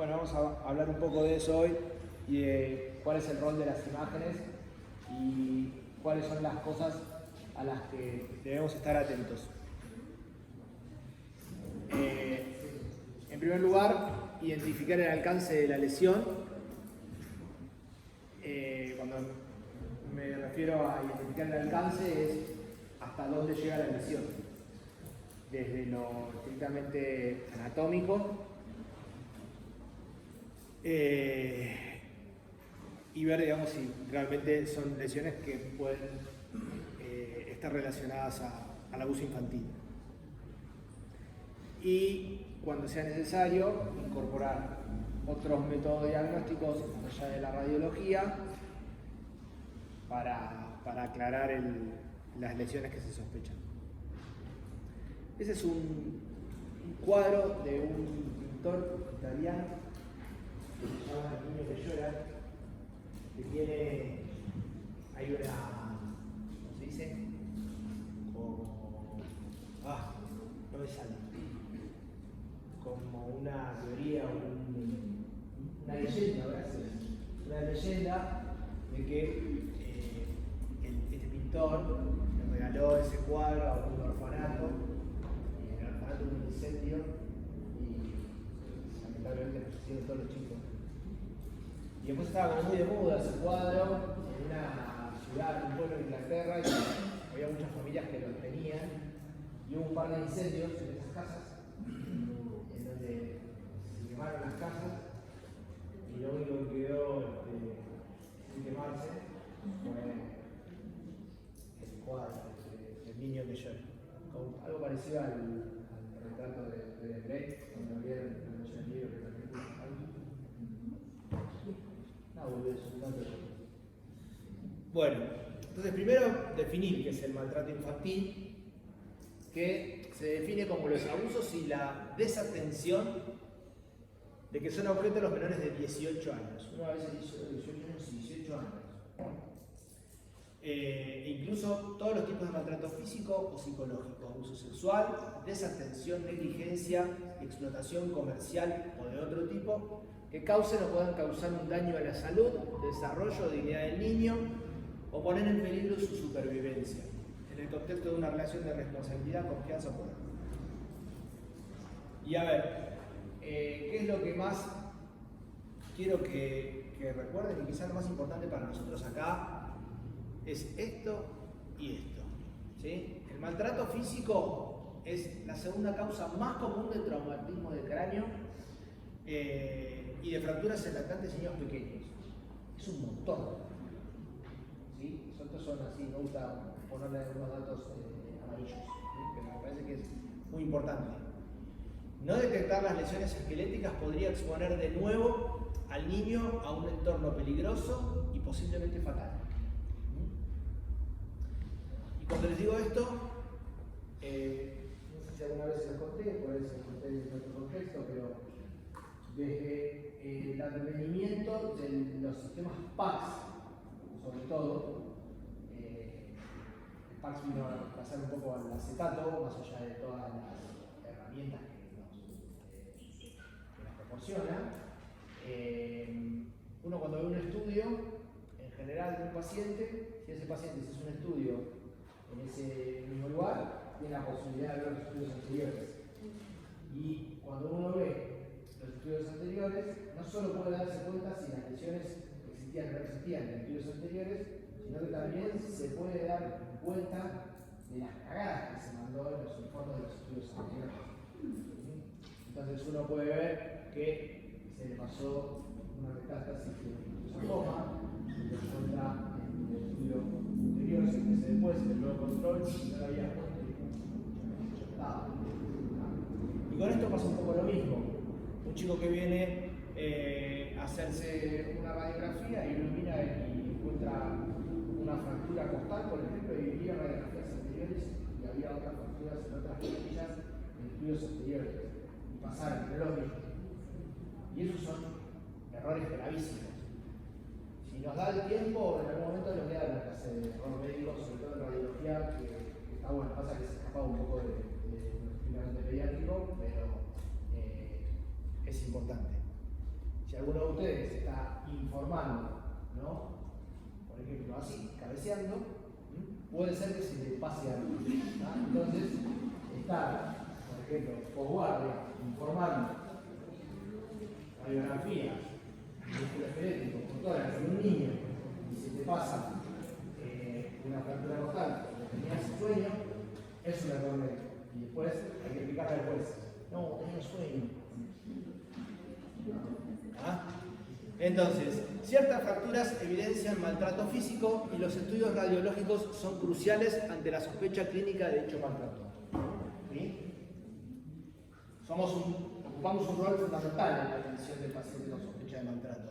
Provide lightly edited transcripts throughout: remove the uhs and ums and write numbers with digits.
Bueno, vamos a hablar un poco de eso hoy y de cuál es el rol de las imágenes y cuáles son las cosas a las que debemos estar atentos. En primer lugar, identificar el alcance de la lesión. Cuando me refiero a identificar el alcance es hasta dónde llega la lesión, desde lo estrictamente anatómico y ver, digamos, si realmente son lesiones que pueden estar relacionadas al abuso infantil. Y cuando sea necesario, incorporar otros métodos diagnósticos allá de la radiología para aclarar las lesiones que se sospechan. Ese es un cuadro de un pintor italiano que se llama El niño que llora, que tiene, hay una, ¿cómo se dice? No me sale. Como una teoría, una leyenda, ¿verdad? Una leyenda de que este pintor le regaló ese cuadro a un orfanato, y en el orfanato hubo un incendio y lamentablemente fallecieron todos los chicos. Y después estaba como muy de moda ese cuadro en una ciudad, un pueblo de Inglaterra, y había muchas familias que lo tenían, y hubo un par de incendios en esas casas, en donde se quemaron las casas, y lo único que quedó sin quemarse fue el cuadro, el niño que llora. Algo parecido al retrato de Brecht, cuando vieron la noche del libro que también Bueno, entonces primero definir qué es el maltrato infantil, que se define como los abusos y la desatención de que son objeto los menores de 18 años. Uno a veces dice 18 años y 18 años. Incluso todos los tipos de maltrato físico o psicológico, abuso sexual, desatención, negligencia, explotación comercial o de otro tipo, que causen o puedan causar un daño a la salud, desarrollo o dignidad del niño, o poner en peligro su supervivencia, en el contexto de una relación de responsabilidad, confianza o poder. Y a ver, ¿qué es lo que más quiero que recuerden y quizás lo más importante para nosotros acá? Es esto y esto, ¿sí? El maltrato físico es la segunda causa más común de traumatismo de cráneo y de fracturas en lactantes y niños pequeños. Es un montón, ¿sí? Estos son así, me gusta ponerle algunos datos amarillos, ¿sí? Que me parece que es muy importante. No detectar las lesiones esqueléticas podría exponer de nuevo al niño a un entorno peligroso y posiblemente fatal. Y cuando les digo esto, no sé si alguna vez se los conté, por eso se los conté en otro contexto, pero desde el advenimiento de los sistemas PACS, sobre todo, el PACS vino a pasar un poco al acetato, más allá de todas las herramientas que nos proporciona. Uno cuando ve un estudio, en general de un paciente, si ese paciente se hace un estudio en ese mismo lugar, tiene la posibilidad de ver los estudios anteriores. Y cuando uno ve los estudios anteriores, no solo puede darse cuenta si las lesiones existían o no existían en estudios anteriores, sino que también se puede dar cuenta de las cagadas que se mandó en los informes de los estudios anteriores. Entonces uno puede ver que se le pasó una metástasis de sarcoma, se le encuentra en el estudio anterior, se le hace después, el nuevo control, y no lo había puesto. Y con esto pasa un poco lo mismo. Un chico que viene a hacerse una radiografía y uno mira y encuentra una fractura costal, por ejemplo, y mira radiografías anteriores y había otras fracturas en otras costillas en estudios anteriores. Y pasaron, pero lo mismo. Y esos son errores gravísimos. Si nos da el tiempo, en algún momento les voy a dar la clase de error médico, sobre todo en radiología, que está bueno, pasa que se escapa un poco de pediátrico, pero es importante. Si alguno de ustedes está informando, ¿no? Por ejemplo, así, cabeceando, puede ser que se le pase algo. ¿No? Entonces, estar, por ejemplo, posguardia, informando, radiografía, músculo esquelético, motora, con un niño, y se te pasa una fractura costal, porque tenías sueño, es un error médico. Y después hay que explicarle al juez, no, tenía sueño. ¿Ah? Entonces, ciertas fracturas evidencian maltrato físico y los estudios radiológicos son cruciales ante la sospecha clínica de dicho maltrato. ¿Sí? Ocupamos un rol fundamental en la atención del paciente con sospecha de maltrato.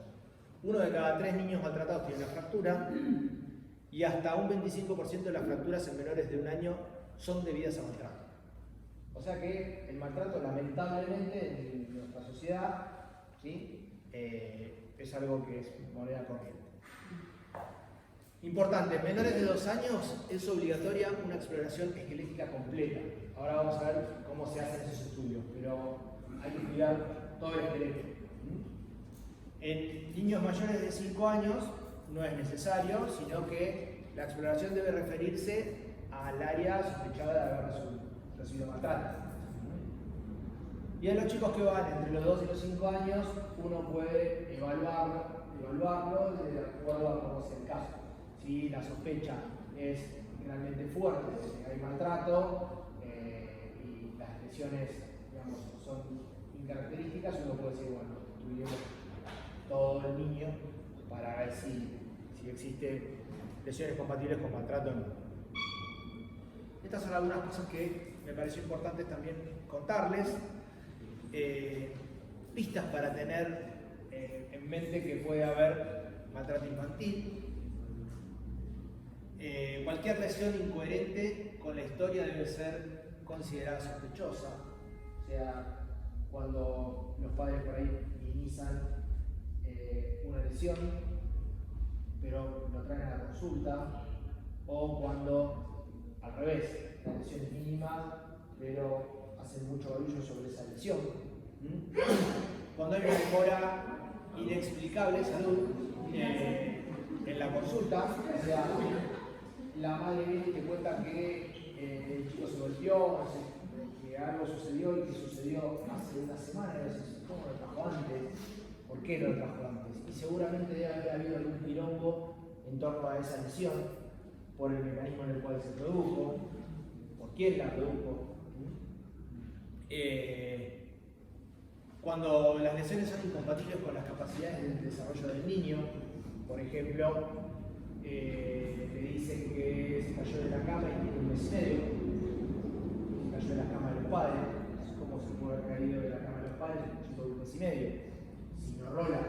1 de cada 3 niños maltratados tiene una fractura y hasta un 25% de las fracturas en menores de 1 año son debidas a maltrato. O sea que el maltrato, lamentablemente, en nuestra sociedad, ¿sí? Es algo que es moneda corriente. Importante, en menores de 2 años es obligatoria una exploración esquelética completa. Ahora vamos a ver cómo se hacen esos estudios, pero hay que estudiar todo el esqueleto. En niños mayores de 5 años no es necesario, sino que la exploración debe referirse al área sospechada de haber recibido maltrato. Y en los chicos que van entre los 2 y los 5 años, uno puede evaluarlo de acuerdo a cómo sea el caso. Si la sospecha es realmente fuerte, si hay maltrato y las lesiones, digamos, son incaracterísticas, uno puede decir, bueno, estudiemos todo el niño para ver si existen lesiones compatibles con maltrato o no. Estas son algunas cosas que me pareció importantes también contarles. Pistas para tener en mente que puede haber maltrato infantil. Cualquier lesión incoherente con la historia debe ser considerada sospechosa. O sea, cuando los padres por ahí minimizan una lesión, pero lo traen a la consulta, o cuando al revés, la lesión es mínima, pero hacen mucho barullo sobre esa lesión. Cuando hay una mejora inexplicable de salud en la consulta, o sea, la madre viene y te cuenta que el chico se golpeó, que algo sucedió y que sucedió hace una semana, y dices, ¿cómo lo trajo antes? ¿Por qué no lo trajo antes? Y seguramente debe haber habido algún quilombo en torno a esa lesión, por el mecanismo en el cual se produjo, por quién la produjo. Cuando las lesiones son incompatibles con las capacidades del desarrollo del niño, por ejemplo, le dicen que se cayó de la cama y tiene 1 mes y medio, se cayó de la cama de los padres, ¿cómo se puede haber caído de la cama de los padres un chico de 1 mes y medio? Si no rola.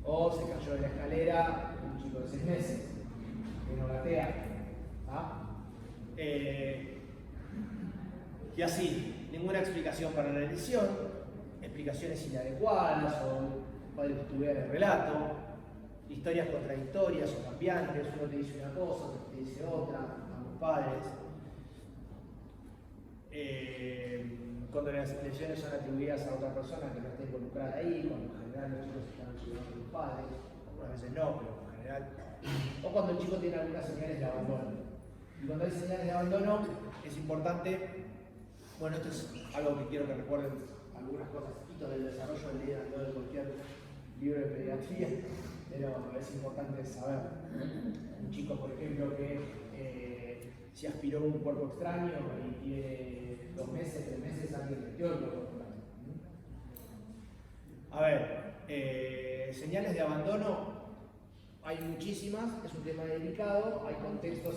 O se cayó de la escalera un chico de 6 meses, que no gatea. ¿Ah? Y así, ninguna explicación para la lesión, explicaciones inadecuadas o padre titubear el relato, historias contradictorias o cambiantes, uno te dice una cosa, otro te dice otra, ambos padres. Cuando las lesiones son atribuidas a otra persona que no está involucrada ahí, cuando en general los chicos están ayudando a los padres, algunas veces no, pero en general. O cuando el chico tiene algunas señales de abandono. Y cuando hay señales de abandono, es importante, bueno, esto es algo que quiero que recuerden, algunas cosas, del desarrollo del día, no de cualquier libro de pediatría, pero es importante saber. Un chico, por ejemplo, que si aspiró un cuerpo extraño y tiene 2 meses, 3 meses, alguien metió el cuerpo extraño. A ver, señales de abandono hay muchísimas, es un tema delicado, hay contextos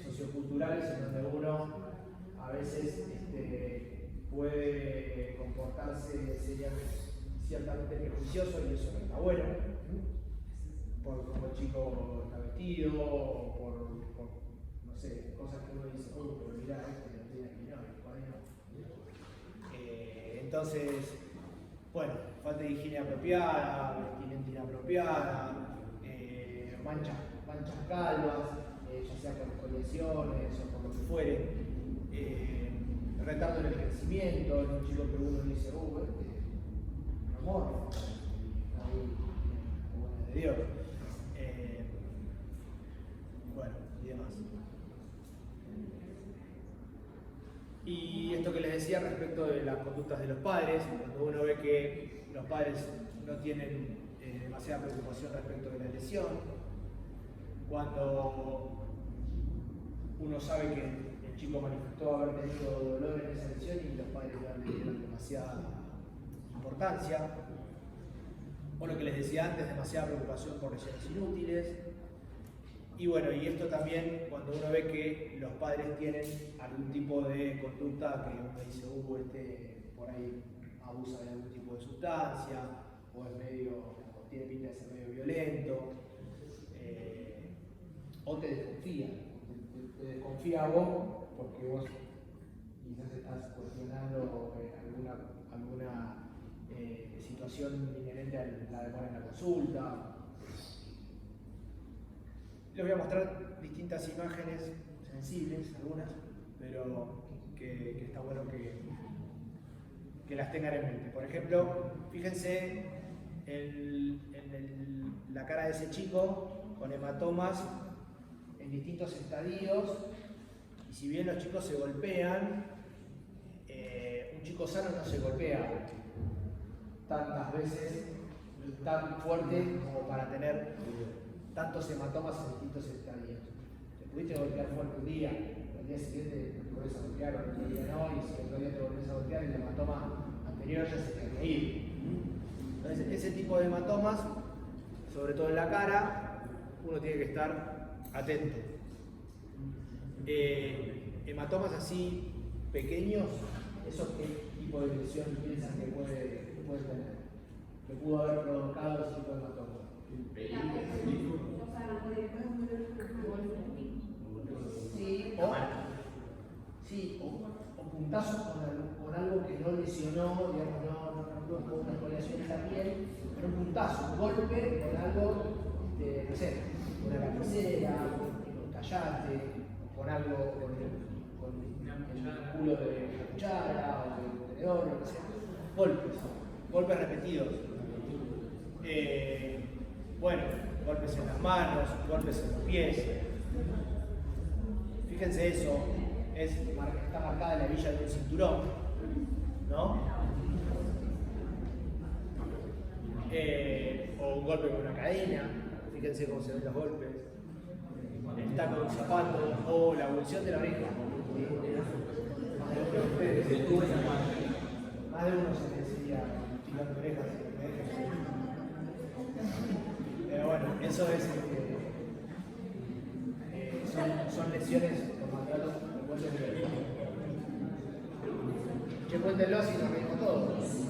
socioculturales en donde uno a veces puede comportarse ciertamente prejuicioso y eso no está bueno, por cómo el chico está vestido, o por no sé, cosas que uno dice, oh, pero mirá, no tiene que mirar, entonces, bueno, falta de higiene apropiada, vestimenta inapropiada, manchas calvas, ya sea por lesiones o por lo que fuere, retardo en el crecimiento, en un chico que uno dice, posterior. Bueno, y demás. Y esto que les decía respecto de las conductas de los padres, cuando uno ve que los padres no tienen demasiada preocupación respecto de la lesión, cuando uno sabe que el chico manifestó haber tenido dolor en esa lesión y los padres le dieron demasiada importancia, o lo que les decía antes, demasiada preocupación por lesiones inútiles. Y bueno, y esto también cuando uno ve que los padres tienen algún tipo de conducta que uno dice, por ahí abusa de algún tipo de sustancia, o es medio, o tiene pinta de ser medio violento, o te desconfía a vos porque vos quizás estás cuestionando alguna situación inherente a la demora en la consulta. Les voy a mostrar distintas imágenes sensibles, algunas, pero que está bueno que las tengan en mente. Por ejemplo, fíjense en la cara de ese chico con hematomas en distintos estadios, y si bien los chicos se golpean, un chico sano no se golpea tantas veces, tan fuerte como para tener tantos hematomas en distintos estadios. Te pudiste golpear fuerte un día, al día siguiente te volvés a golpear, al otro día no, y si el otro día te volvés a golpear, el hematoma anterior ya se te había ido. Entonces, ese tipo de hematomas, sobre todo en la cara, uno tiene que estar atento. Hematomas así pequeños, ¿esos qué tipo de lesión piensan que puede tener? Que pudo haber provocado ese tipo de hematoma. Sí, o puntazos con algo que no lesionó, digamos, no produjo una exfoliación en la piel, pero un puntazo, un golpe con algo, no sé, con una lapicera, con un callate, con algo, con el culo de la cuchara o del tenedor, lo que sea. Golpes repetidos. Bueno, golpes en las manos, golpes en los pies. Fíjense eso, está marcada la hebilla de un cinturón, ¿no? O un golpe con una cadena, fíjense cómo se ven los golpes. El taco de un zapato o la abulsión de la oreja. Más de uno se decía picando orejas. Pero bueno, eso es son lesiones por maltrato. Que cuéntenlo si nos reímos todos.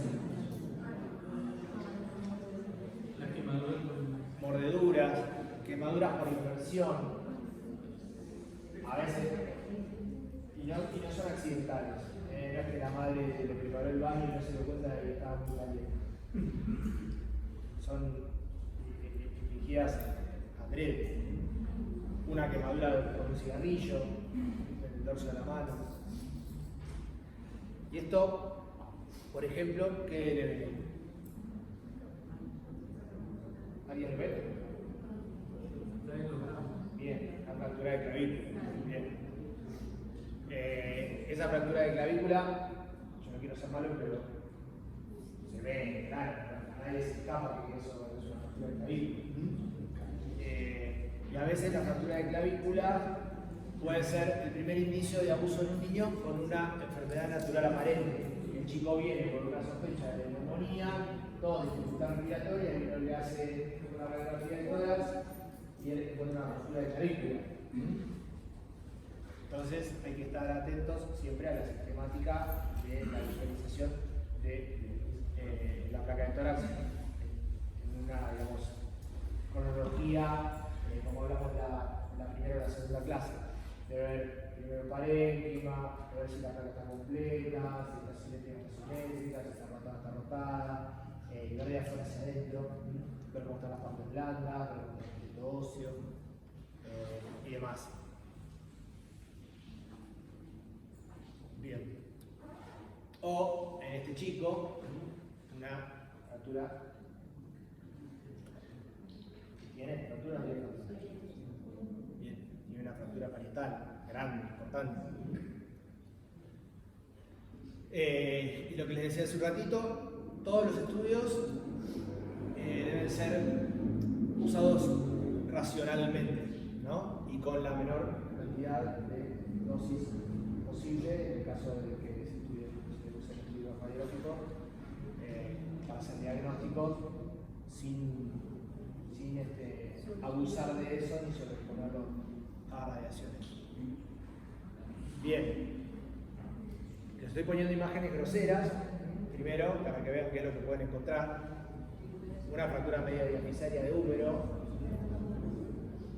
Mordeduras, quemaduras por inversión, a veces, y no son accidentales. No es que la madre le preparó el baño y no se dio cuenta de que estaba muy caliente. Son infligidas adrede. Una quemadura con un cigarrillo en el dorso de la mano. Y esto, por ejemplo, ¿qué le ve? ¿Alguien lo ve? Bien, la fractura de clavícula. Bien. Esa fractura de clavícula, yo no quiero ser malo, pero se ve, claro, nadie se escapa que eso es una fractura de clavícula. Y a veces la fractura de clavícula puede ser el primer indicio de abuso en un niño con una enfermedad natural aparente. El chico viene con una sospecha de neumonía, toda dificultad respiratoria, y uno le hace una radiografía de tórax y él pone una fractura de clavícula. Entonces hay que estar atentos siempre a la sistemática de la visualización de la placa de tórax en una, digamos, cronología, como hablamos la primera o la segunda clase. De ver primero el parénquima, de ver si la placa está completa, si está simétrica o no simétrica, si está rotada, y ver de afuera hacia adentro, ver cómo están las partes blandas, ver cómo está el tejido óseo y demás. Bien. O en este chico, una fractura ¿Tiene fractura o no tiene fractura? Bien, tiene una fractura parietal, grande, importante. Y lo que les decía hace un ratito, todos los estudios deben ser usados racionalmente, ¿no? Y con la menor cantidad de dosis posible, en el caso de que se use el estudio radiológico, para hacer diagnósticos sin abusar de eso ni sobreexponerlo a radiaciones. Bien, les estoy poniendo imágenes groseras, primero, para que vean qué es lo que pueden encontrar. Una fractura media diafisaria de úmero.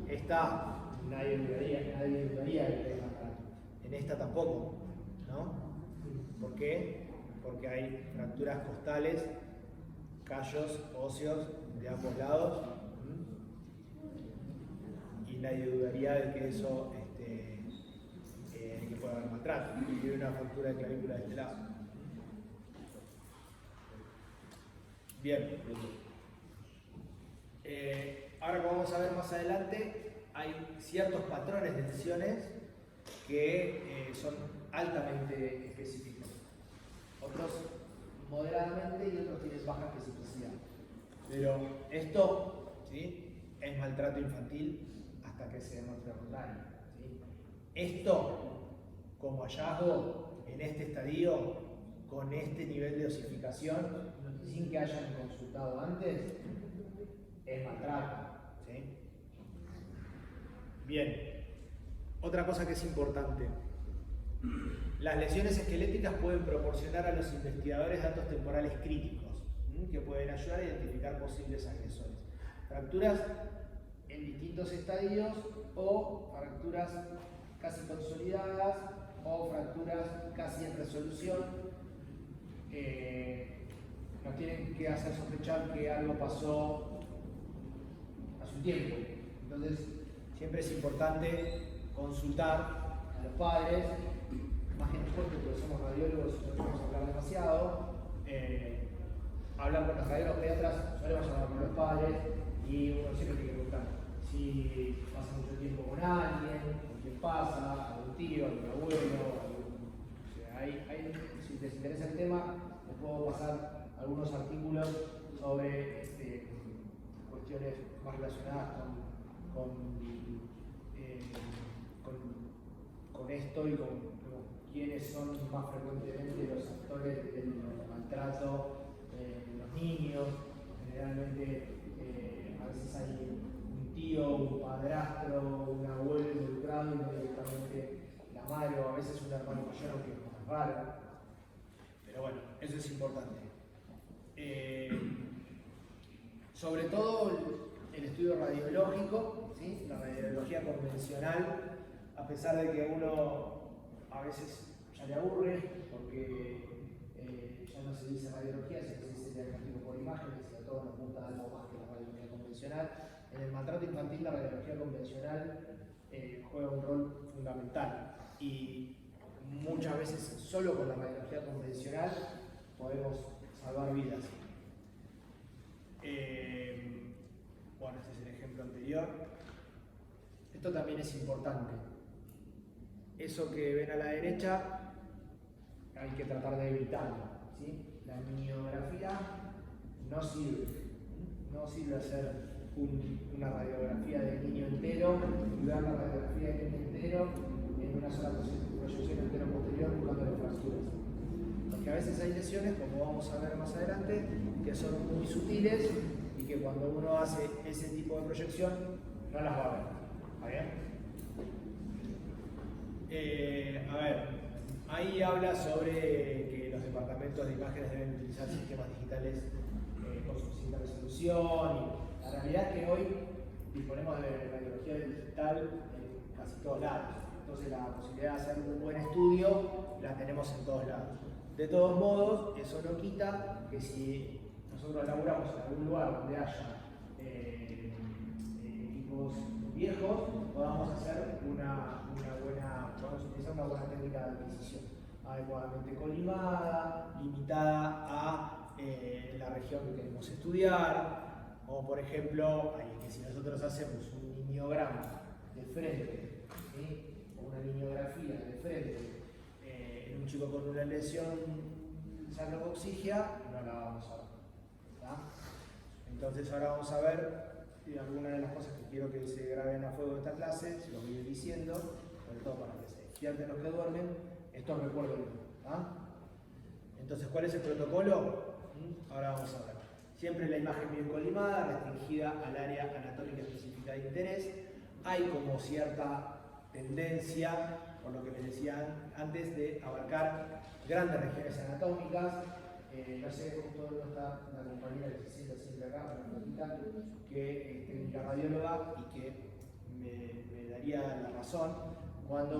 Esta nadie dudaría que es más. En esta tampoco, ¿no? ¿Por qué? Porque hay fracturas costales, callos óseos de ambos lados, y nadie dudaría de que eso que pueda haber maltrato. Y una fractura de clavícula de este lado. Bien. Ahora, como vamos a ver más adelante, hay ciertos patrones de lesiones que son altamente específicos. Otros moderadamente y otros tienen baja especificidad. Pero esto, ¿sí?, es maltrato infantil hasta que se demuestre lo contrario, ¿sí? Esto, como hallazgo en este estadio, con este nivel de osificación, sin que hayan consultado antes, es maltrato, ¿sí? Bien, otra cosa que es importante. Las lesiones esqueléticas pueden proporcionar a los investigadores datos temporales críticos, que pueden ayudar a identificar posibles agresores. Fracturas en distintos estadios o fracturas casi consolidadas o fracturas casi en resolución nos tienen que hacer sospechar que algo pasó hace un tiempo. Entonces, siempre es importante consultar a los padres, más que nosotros, porque somos radiólogos y no podemos hablar demasiado. Hablar con los radiólogos pediatras, solemos hablar con los padres y uno siempre tiene que preguntar si pasa mucho tiempo con alguien, con quién pasa, algún tío, algún abuelo, o sea, si les interesa el tema, les puedo pasar algunos artículos sobre cuestiones más relacionadas con esto y con quiénes son más frecuentemente los actores del maltrato de los niños. Generalmente a veces hay un tío, un padrastro, un abuelo involucrado y no directamente la madre, o a veces un hermano mayor, aunque es más raro. Pero bueno, eso es importante. Sobre todo el estudio radiológico, ¿sí? La radiología convencional, a pesar de que uno a veces ya le aburre, porque ya no se dice radiología, se dice diagnóstico por imágenes, y a todos nos gusta algo más que la radiología convencional. En el maltrato infantil la radiología convencional juega un rol fundamental, y muchas veces solo con la radiología convencional podemos salvar vidas. Bueno, este es el ejemplo anterior. Esto también es importante. Eso que ven a la derecha hay que tratar de evitarlo, ¿sí? La miniografía no sirve. No sirve hacer una radiografía del niño entero y ver la radiografía del niño entero en una sola proyección entero-posterior buscando las fracturas. Porque a veces hay lesiones, como vamos a ver más adelante, que son muy sutiles y que cuando uno hace ese tipo de proyección no las va a ver. ¿Está bien? A ver, ahí habla sobre que los departamentos de imágenes deben utilizar sistemas digitales con suficiente resolución, y la realidad es que hoy disponemos de radiología digital en casi todos lados. Entonces la posibilidad de hacer un buen estudio la tenemos en todos lados. De todos modos, eso no quita que si nosotros laburamos en algún lugar donde haya equipos viejos, podamos hacer podamos utilizar una buena técnica de adquisición, adecuadamente colimada, limitada a la región que queremos estudiar, O por ejemplo, que si nosotros hacemos un niñograma de frente, ¿sí? O una niñografía de frente en un chico con una lesión sacrocoxigia, no la vamos a ver. ¿Tá? Entonces ahora vamos a ver algunas de las cosas que quiero que se graben a fuego de esta clase, se los voy a ir diciendo, sobre todo para que se despierten los que duermen, estos recuerdos. Entonces, ¿cuál es el protocolo? Ahora vamos a ver. Siempre la imagen bien colimada, restringida al área anatómica específica de interés. Hay como cierta tendencia, por lo que les decía antes, de abarcar grandes regiones anatómicas. No sé, justo no está una compañera que se sienta siempre acá, que es técnica radióloga y que me daría la razón cuando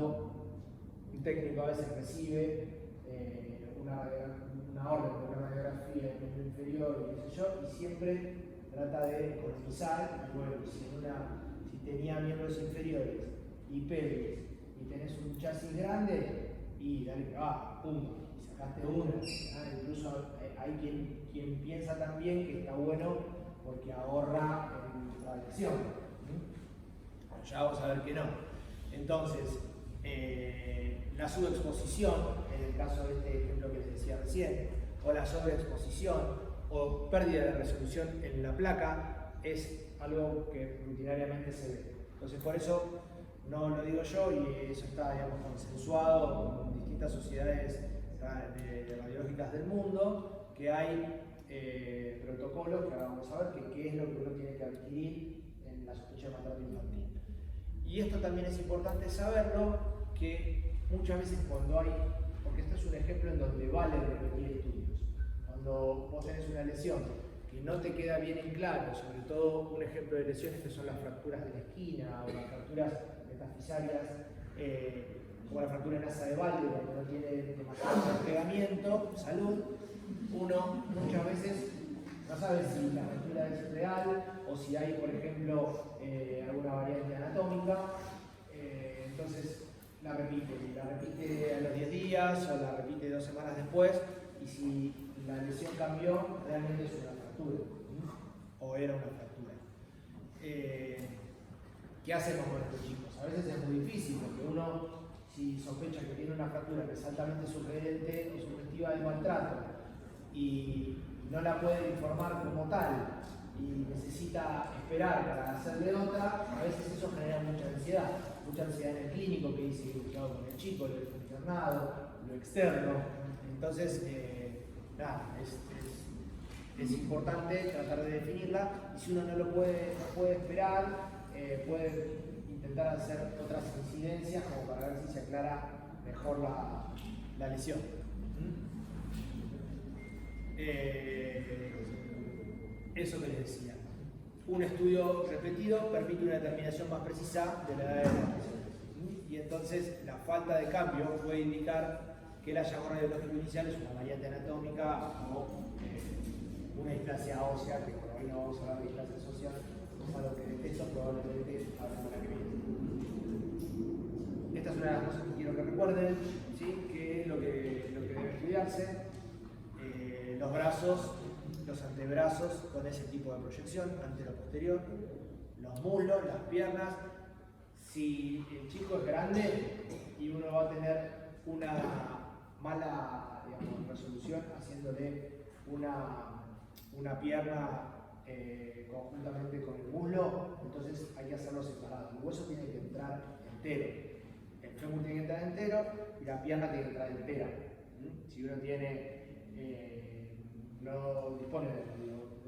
un técnico a veces recibe una orden de una radiografía en el inferior y qué sé yo, y siempre trata de economizar. Y bueno, si tenía miembros inferiores y pelvis y tenés un chasis grande, y dale que va, pum, y sacaste una. Incluso hay quien piensa también que está bueno porque ahorra en radiación. Ya vamos a ver que no. Entonces, la subexposición, en el caso de este ejemplo que les decía recién, o la sobreexposición o pérdida de resolución en la placa, es algo que rutinariamente se ve. Entonces, por eso no lo digo yo, y eso está, digamos, consensuado con distintas sociedades radiológicas del mundo, que hay protocolos que ahora vamos a ver qué es lo que uno tiene que adquirir en la sospecha de maltrato infantil. Y esto también es importante saberlo, que muchas veces cuando hay, porque este es un ejemplo en donde vale repetir estudios, cuando vos tenés una lesión que no te queda bien en claro, sobre todo un ejemplo de lesiones que son las fracturas de la esquina o las fracturas metafisarias, como la fractura en asa de balde, cuando no tiene demasiado pegamiento, salud, uno muchas veces no sabe si la fractura es real o si hay, por ejemplo, alguna variante anatómica. Entonces la repite a los 10 días o la repite 2 semanas después, y si la lesión cambió, realmente es una fractura, o era una fractura. ¿Qué hacemos con estos chicos? A veces es muy difícil, porque uno, si sospecha que tiene una fractura que es altamente sugerente o sugestiva de maltrato y no la puede informar como tal y necesita esperar para hacerle otra, a veces eso genera mucha ansiedad en el clínico, que dice que hago con el chico, lo internado, lo externo. Entonces, nada, es importante tratar de definirla, y si uno no puede esperar, puede intentar hacer otras incidencias como para ver si se aclara mejor la lesión. Eso que les decía. Un estudio repetido permite una determinación más precisa de la edad de las lesiones. Y entonces la falta de cambio puede indicar que el hallazgo radiológico inicial es una variante anatómica o una displasia ósea, que por ahí no vamos a hablar de displasia ósea, algo que de eso probablemente hablamos la que viene. Esta es una de las cosas que quiero que recuerden, ¿sí? Que es lo que debe estudiarse. Los brazos, los antebrazos con ese tipo de proyección, antero-posterior, los muslos, las piernas. Si el chico es grande y uno va a tener una mala, digamos, resolución haciéndole una pierna conjuntamente con el muslo, entonces hay que hacerlo separado. El hueso tiene que entrar entero, el fémur tiene que entrar entero y la pierna tiene que entrar entera. Si uno no dispone de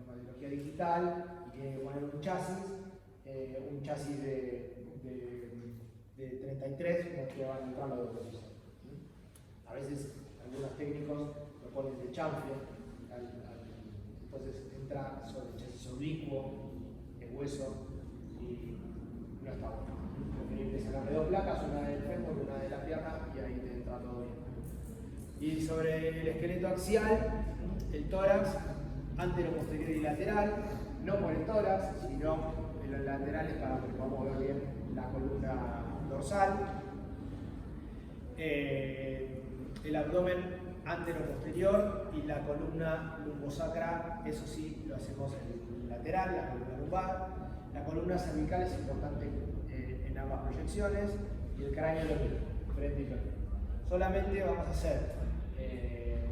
radiología digital y tiene que poner un chasis de 33, no te van a entrar los dos. A veces algunos técnicos lo ponen de chanfle, entonces entra sobre el chasis oblicuo, el hueso, y no está bueno. Preferible sacarle 2 placas, una del fémur y una de la pierna, y ahí te entra todo bien. Y sobre el esqueleto axial, el tórax, antero, posterior y lateral, no por el tórax, sino en los laterales para que podamos ver bien la columna dorsal. El abdomen antero-posterior, y la columna lumbosacra, eso sí, lo hacemos en lateral, la columna lumbar. La columna cervical es importante en ambas proyecciones, y el cráneo lo mismo, frente y frente. Solamente vamos a hacer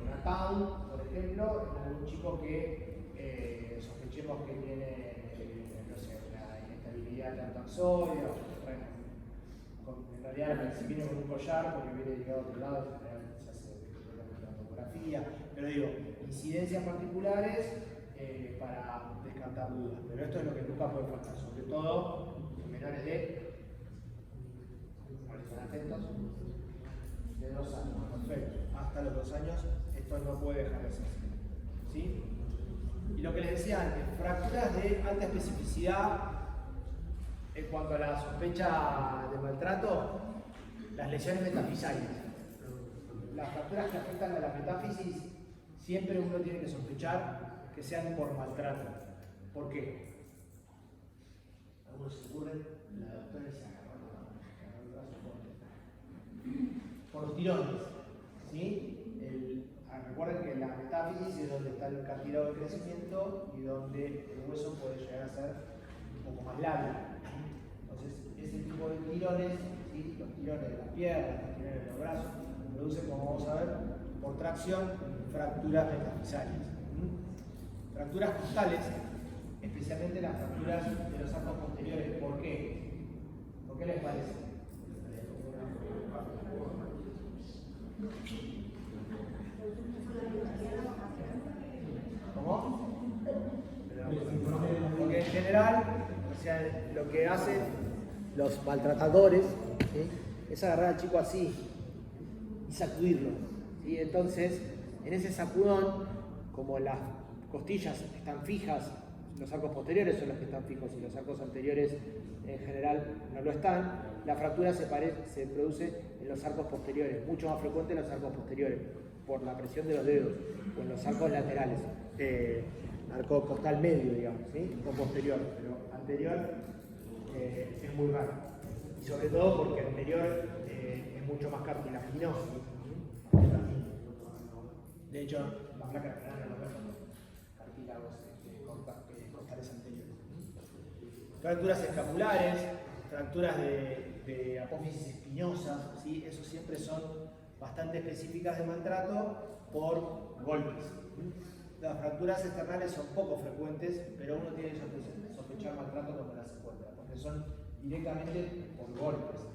una TAM, por ejemplo, en algún chico que sospechemos que tiene, no sé, una inestabilidad tantoaxoidea, en realidad si viene con un collar, porque viene ligado a otro lado, en general se hace la tomografía, pero digo, incidencias particulares para descartar dudas, pero esto es lo que nunca puede faltar, sobre todo en menores de, ¿están atentos? De 2 años, perfecto. Hasta los 2 años esto no puede dejar de ser. ¿Sí? Y lo que les decía antes, fracturas de alta especificidad en cuanto a la sospecha de maltrato, las lesiones metafisarias. Las fracturas que afectan a la metáfisis, siempre uno tiene que sospechar que sean por maltrato. ¿Por qué? Algunos se ocurren, la doctora se agarró el brazo por los tirones. ¿Sí? Recuerden que la metáfisis es donde está el cartílago de crecimiento y donde el hueso puede llegar a ser un poco más largo. Entonces, ese tipo de tirones, ¿sí? Los tirones de las piernas, los tirones de los brazos, producen, como vamos a ver, por tracción, fracturas metafisarias. Fracturas costales, especialmente las fracturas de los arcos posteriores. ¿Por qué? ¿Por qué les parece? ¿Cómo? Porque en general, o sea, lo que hacen los maltratadores, ¿sí? Es agarrar al chico así y sacudirlo, ¿sí? Entonces, en ese sacudón, como las costillas están fijas, los arcos posteriores son los que están fijos y los arcos anteriores en general no lo están, la fractura se produce en los arcos posteriores, mucho más frecuente en los arcos posteriores, por la presión de los dedos, o en los arcos laterales, arco costal medio, digamos, ¿sí? O posterior, pero anterior es muy raro. Y sobre todo porque anterior es mucho más cartilaginoso. De hecho, la placa craneal no son cartílagos costales anteriores. Fracturas escapulares, fracturas de apófisis espinosas, ¿sí? Eso siempre son bastante específicas de maltrato por golpes. Las fracturas externales son poco frecuentes, pero uno tiene que sospechar maltrato cuando las encuentra, porque son directamente por golpes.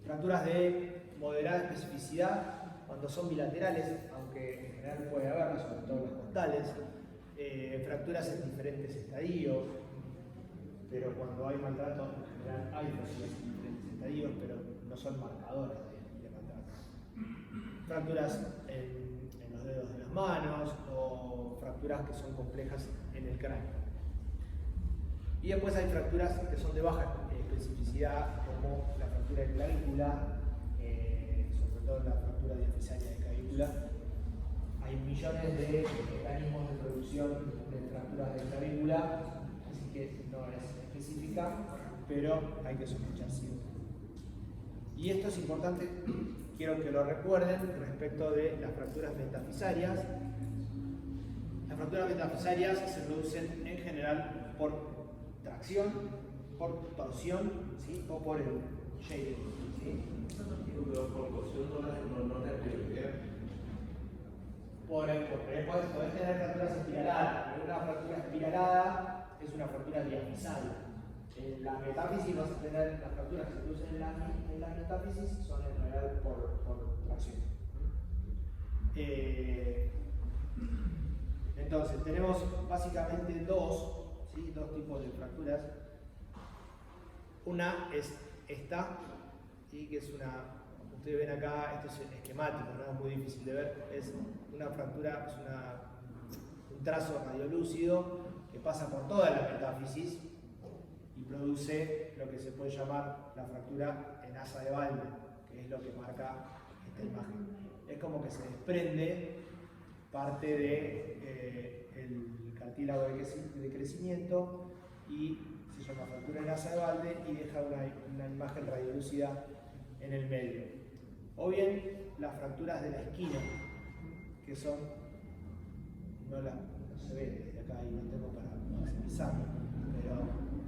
Fracturas de moderada especificidad, cuando son bilaterales, aunque en general puede haberlas, sobre todo las costales. Fracturas en diferentes estadios, pero cuando hay maltrato, en general hay fracturas en diferentes estadios, pero no son marcadores de maltrato. Fracturas en los dedos de las manos o fracturas que son complejas en el cráneo. Y después hay fracturas que son de baja especificidad, como la fractura de clavícula, sobre todo la fractura diafisaria de clavícula. Hay millones de mecanismos de producción de fracturas de clavícula, así que no es específica, pero hay que sospechar siempre. Y esto es importante, quiero que lo recuerden respecto de las fracturas metafisarias. Las fracturas metafisarias se producen en general por tracción, por torsión, ¿sí? O por el shading, ¿sí? Por torsión no es prioridad. Podés tener fracturas espiraladas, pero una fractura espiralada es una fractura diafisal. En la metáfisis vas a tener las fracturas que se producen en la metáfisis son en general por tracción. Entonces, tenemos básicamente dos tipos de fracturas. Una es esta, ¿sí? Que es una, ustedes ven acá, esto es esquemático, no es muy difícil de ver, es una fractura, es un trazo radiolúcido que pasa por toda la metáfisis y produce lo que se puede llamar la fractura en asa de Balde, que es lo que marca esta imagen. Es como que se desprende parte del cartílago de crecimiento y se llama fractura en asa de Balde y deja una imagen radiolúcida en el medio. O bien las fracturas de la esquina, que son, no se ve desde acá y no tengo para maximizarlo, pero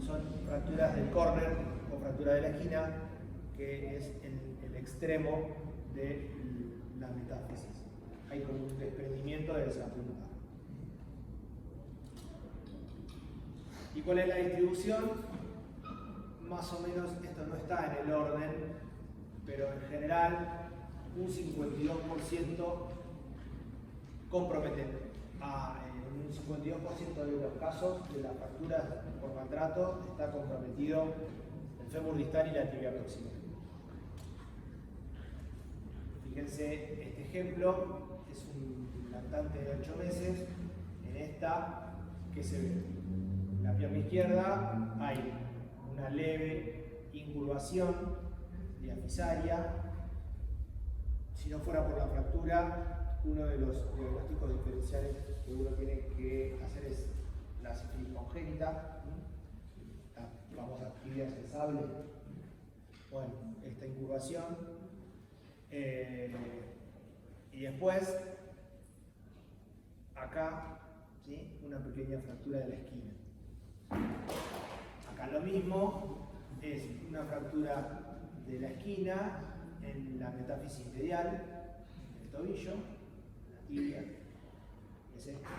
son fracturas del córner o fractura de la esquina, que es el extremo de la metáfisis. Hay como un desprendimiento de esa punta. ¿Y cuál es la distribución? Más o menos, esto no está en el orden, pero en general un 52% comprometente. En un 52% de los casos de las fracturas por maltrato está comprometido el fémur distal y la tibia proximal. Fíjense, este ejemplo es un lactante de 8 meses. En esta, ¿qué se ve? En la pierna izquierda hay una leve incurvación diafisaria. Si no fuera por la fractura, uno de los diagnósticos diferenciales que uno tiene que hacer es la sífilis congénita, la famosa tibia sensable. Bueno, esta incurvación. Y después, acá, ¿sí? Una pequeña fractura de la esquina. Acá lo mismo, es una fractura de la esquina en la metáfisis medial, el tobillo, la tibia, es esto.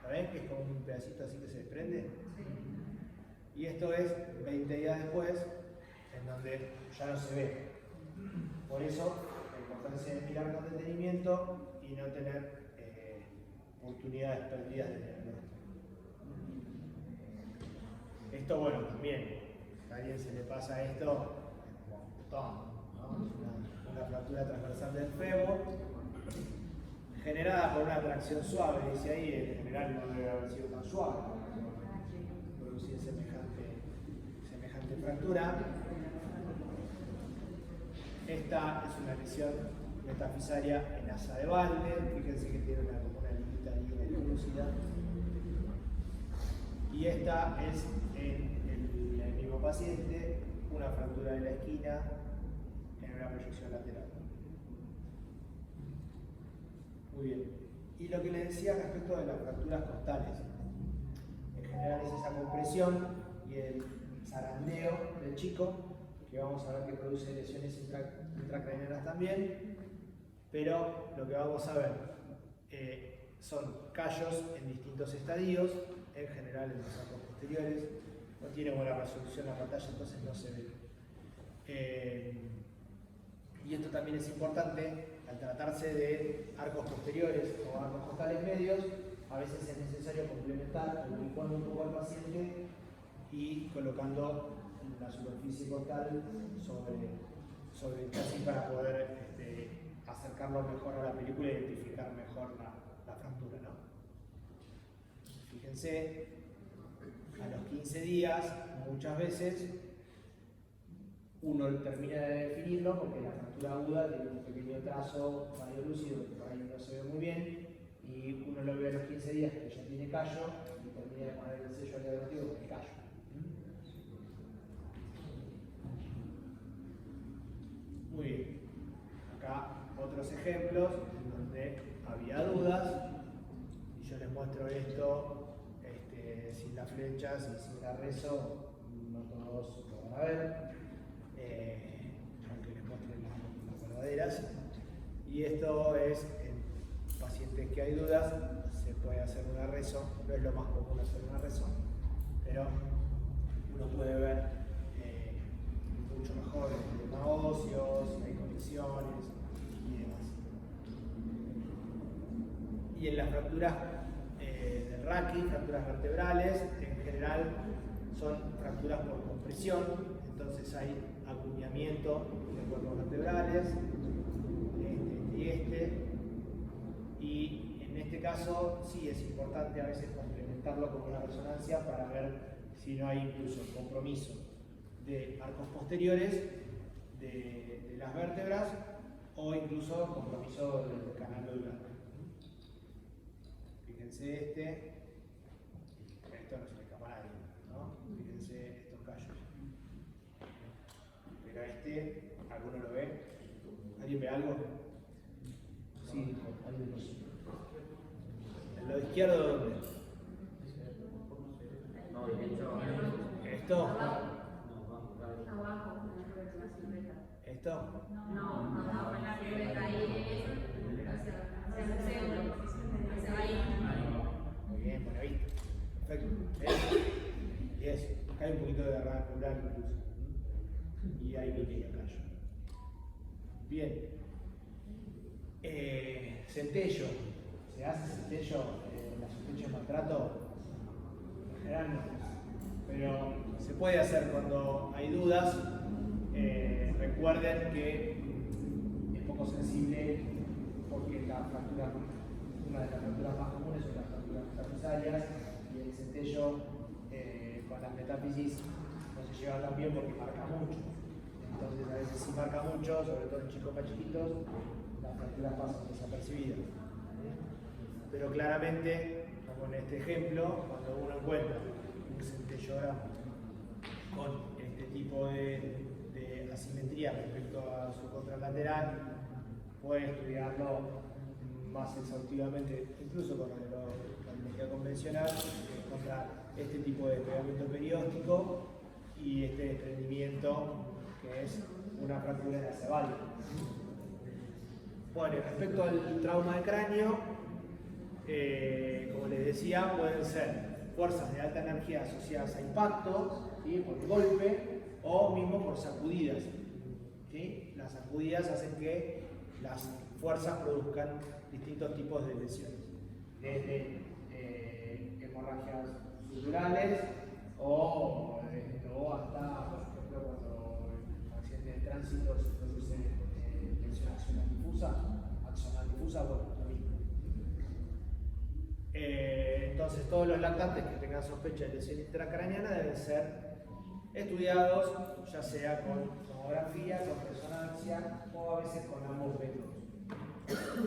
¿La ven? Que es como un pedacito así que se desprende. Y esto es 20 días después, en donde ya no se ve. Por eso, la importancia de mirar con detenimiento y no tener oportunidades perdidas de diagnóstico. Esto, bueno, también, si a alguien se le pasa esto, ¿no? Es una fractura transversal del fémur, generada por una tracción suave, dice ahí, en general no debe haber sido tan suave, para producir semejante fractura. Esta es una lesión metafisaria en asa de Walden, fíjense que tiene una linita ahí lúcida. Y esta es en el mismo paciente, una fractura de la esquina en una proyección lateral. Muy bien. Y lo que les decía respecto de las fracturas costales. En general es esa compresión y el zarandeo del chico, que vamos a ver que produce lesiones intracraneanas también, pero lo que vamos a ver son callos en distintos estadios, en general en los arcos posteriores. No tiene buena resolución la pantalla, entonces no se ve. Y esto también es importante al tratarse de arcos posteriores o arcos costales medios. A veces es necesario complementar, ubicando un poco al paciente y colocando la superficie costal sobre el chasis para poder acercarlo mejor a la película e identificar mejor la fractura, ¿no? Fíjense, a los 15 días, muchas veces, uno termina de definirlo porque la fractura aguda tiene un pequeño trazo radiolúcido que por ahí no se ve muy bien, y uno lo ve a los 15 días que ya tiene callo y termina de poner el sello diagnóstico con el callo. Muy bien. Acá otros ejemplos en donde había dudas, y yo les muestro esto sin las flechas y sin la rezo, no todos lo van a ver, aunque les muestre las verdaderas. Y esto es en pacientes que hay dudas, se puede hacer una rezo, no es lo más común hacer una rezo, pero uno puede ver mucho mejor el tema óseo, si hay condiciones y demás. Y en las fracturas del raquis, fracturas vertebrales, en general son fracturas por compresión, entonces hay acuñamiento de cuerpos vertebrales, y en este caso sí es importante a veces complementarlo con una resonancia para ver si no hay incluso compromiso de arcos posteriores de las vértebras o incluso compromiso del canal medular. Fíjense esto no se le escapa a nadie, ¿no? Fíjense estos callos. Pero ¿alguno lo ve? ¿Alguien ve algo? Sí, alguien no sé. ¿En lo izquierdo dónde? No, derecho. ¿Esto? Abajo, ¿Esto? abajo en la silueta ahí, hacia el centro, hacia ahí. Muy bien, bueno, ahí. Perfecto. Y eso. Acá hay un poquito de rancular incluso. Y hay pequeño callo. Bien. Centello. ¿Se hace centello? ¿La centello de maltrato? En general no. Pero se puede hacer cuando hay dudas. Recuerden que es poco sensible porque una de las fracturas más comunes son las fracturas metafisarias y el centello con las metáfisis no se lleva tan bien porque marca mucho. Entonces a veces si marca mucho, sobre todo en chicos más chiquitos, las fracturas pasan desapercibidas. Pero claramente, como en este ejemplo, cuando uno encuentra un centellograma con este tipo de asimetría respecto a su contralateral, puede estudiarlo más exhaustivamente, incluso con la biología convencional, encontrar este tipo de despegamiento perióstico y este desprendimiento que es una fractura de la ceballa. Bueno, respecto al trauma de cráneo, como les decía, pueden ser fuerzas de alta energía asociadas a impactos, ¿sí? Por golpe, o mismo por sacudidas. ¿Sí? Las sacudidas hacen que las fuerzas produzcan distintos tipos de lesiones, desde hemorragias sudurales o hasta, por ejemplo, cuando en accidentes de tránsito se produce tensión axonal difusa, bueno, lo mismo. Entonces, todos los lactantes que tengan sospecha de lesión intracraneana deben ser estudiados, ya sea con tomografía, con resonancia o a veces con ambos métodos,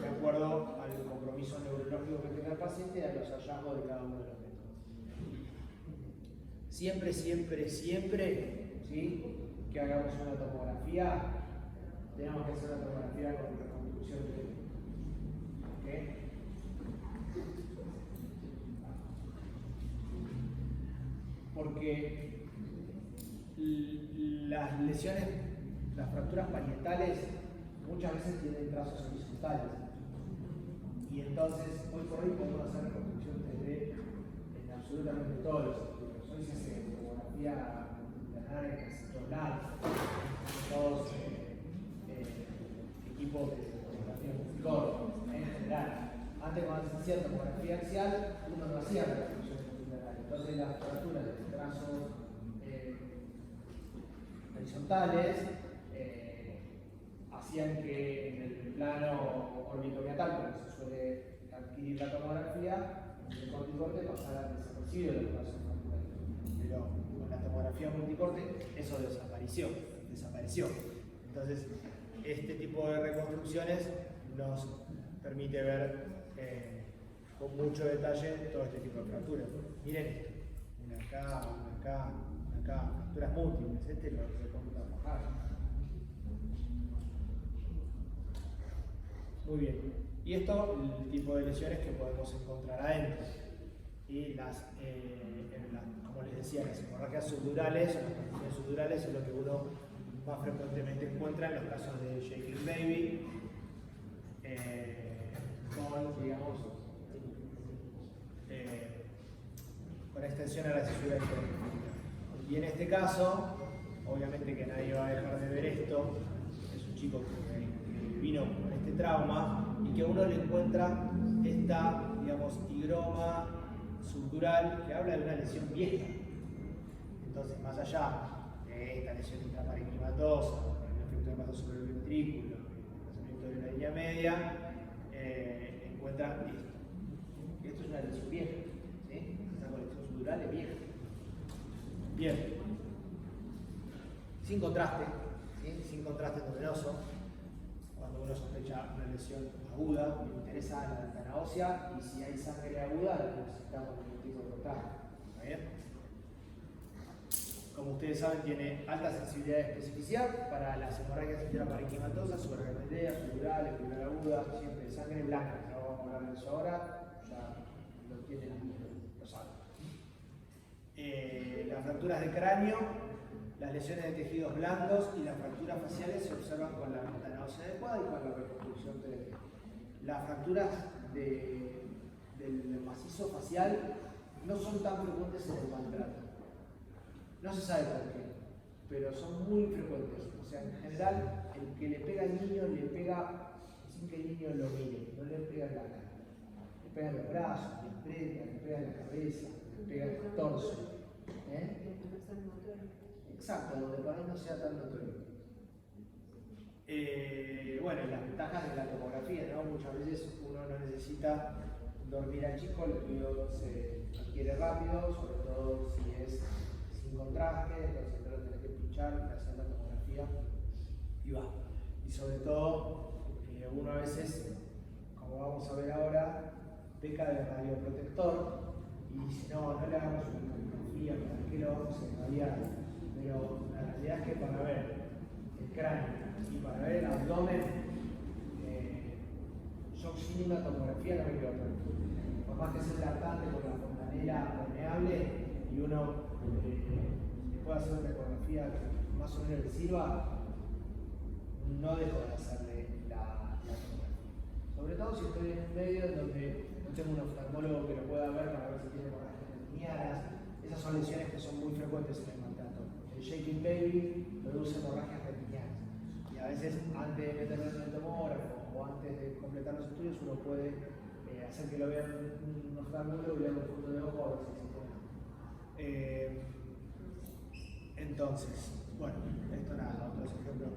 de acuerdo al compromiso neurológico que tenga el paciente y a los hallazgos de cada uno de los métodos. Siempre, ¿sí? Que hagamos una tomografía, tenemos que hacer una tomografía con reconstrucción de ¿okay? Porque las lesiones, las fracturas parietales muchas veces tienen trazos horizontales y entonces hoy por hoy podemos hacer reconstrucción 3D en absolutamente todos los estudios. Hoy se hace tomografía interna en casi todos lados, todos equipos de tomografía multicolor en general. Antes cuando se hacía tomografía axial uno no hacía reconstrucción multilateral, entonces las fracturas de trazos horizontales hacían que en el plano orbitomeatal, como se suele adquirir la tomografía, el corticorte pasara desapercibido los trazos fracturales. Pero con la tomografía multicorte eso desapareció. Entonces, este tipo de reconstrucciones nos permite ver con mucho detalle todo este tipo de fracturas. Miren esto, una acá, fracturas múltiples, este lo recontra bajar. Muy bien, y esto el tipo de lesiones que podemos encontrar adentro. Y como les decía, las hemorragias subdurales o las contusiones subdurales es lo que uno más frecuentemente encuentra en los casos de shaking baby, con, digamos, con extensión a la cesura intermitente. Y en este caso, obviamente que nadie va a dejar de ver esto, es un chico que vino con este trauma y que uno le encuentra esta, digamos, higroma subdural que habla de una lesión vieja. Entonces, más allá de esta lesión intraparenquimatosa, el efecto de masa sobre el ventrículo, el desplazamiento de la línea media, encuentra esto. Esto es una lesión vieja, ¿sí? Esta colección subdural es vieja. Bien, sin contraste, ¿sí? Sin contraste luminoso. Cuando uno sospecha una lesión aguda, le interesa la ventana ósea y si hay sangre aguda, necesitamos ningún tipo de contraste. ¿Está bien? como ustedes saben, tiene alta sensibilidad de especificidad para las hemorragias intraparenquimatosas, subaracnoidea, subdural, epidural aguda, siempre de sangre blanca. No vamos a hablar de eso ahora, ya lo tienen, lo saben. Las fracturas de cráneo, las lesiones de tejidos blandos y las fracturas faciales se observan con la ventana ósea adecuada y con la reconstrucción 3D. Las fracturas del macizo facial no son tan frecuentes en el maltrato. No se sabe por qué, pero son muy frecuentes. O sea, en general, el que le pega al niño le pega sin que el niño lo mire, no le pega en la cara. Le pega en los brazos, le pega en la cabeza, le pega en el torso. Exacto, donde por ahí no sea tan notorio. Bueno, las ventajas de la tomografía, ¿no? Muchas veces uno no necesita dormir al chico, el estudio se adquiere rápido, sobre todo si es sin contraste, entonces no lo tenés que pinchar, hacer la tomografía y va. Y sobre todo, uno a veces, como vamos a ver ahora, peca de radioprotector y dice, no le hagamos una tomografía, ¿para qué lo vamos a irradiar? Pero la realidad es que para ver el cráneo y para ver el abdomen, yo sin una tomografía no me quedo tranquilo. Por más que sea lactante con la fontanela permeable y uno le pueda hacer una ecografía que más o menos le sirva, no dejo de hacerle la tomografía. Sobre todo si estoy en un medio en donde no tengo un oftalmólogo que lo pueda ver para ver si tiene hemorragias retinianas. Esas son lesiones que son muy frecuentes en el maltrato. El shaking baby produce hemorragias retinianas. Y a veces, antes de meterlo en el tomógrafo o antes de completar los estudios, uno puede hacer que lo vean un oftalmólogo y vean un fondo de ojo a ver si existe. Entonces, bueno, esto nada, otros ejemplos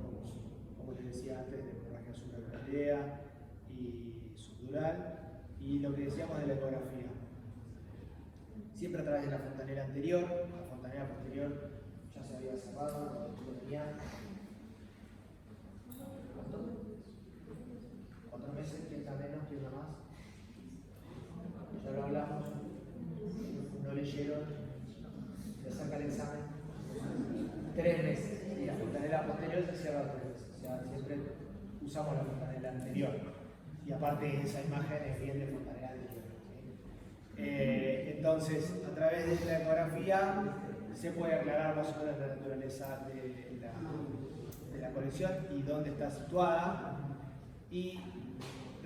como les decía antes, de hemorragia subaracnoidea y subdural, y lo que decíamos de la ecografía. Siempre a través de la fontanela anterior, la fontanela posterior ya se había cerrado, lo tenía. ¿Cuánto? 4 meses, quién da menos, quién da más. Ya lo hablamos, no leyeron, le saca el examen. 3 meses, y la fontanela posterior se cierra 3 meses. O sea, siempre usamos la fontanela anterior. Y aparte esa imagen es bien de fontanela anterior. ¿Sí? Entonces, a través de la ecografía se puede aclarar más o menos la naturaleza de la colección y dónde está situada. Y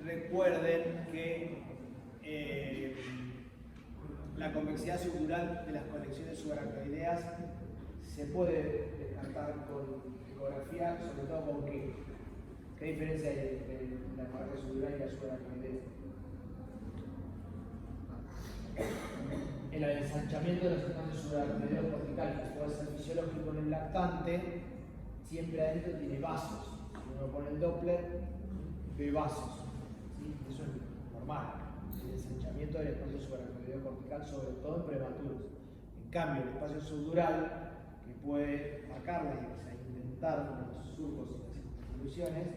recuerden que la convexidad subdural de las colecciones subaracnoideas se puede descartar con ecografía, sobre todo con ¿qué diferencia hay entre la hemorragia subdural y la subaracnoidea? El ensanchamiento de los espacios subaracnoideos corticales, que puede ser fisiológico en el lactante, siempre adentro tiene vasos. Si uno pone el Doppler, ve vasos. ¿Sí? Eso es normal. El ensanchamiento del espacio subaracnoideo cortical, sobre todo en prematuros. En cambio, el espacio subdural, que puede marcarla y indentar los surcos y las circunvoluciones,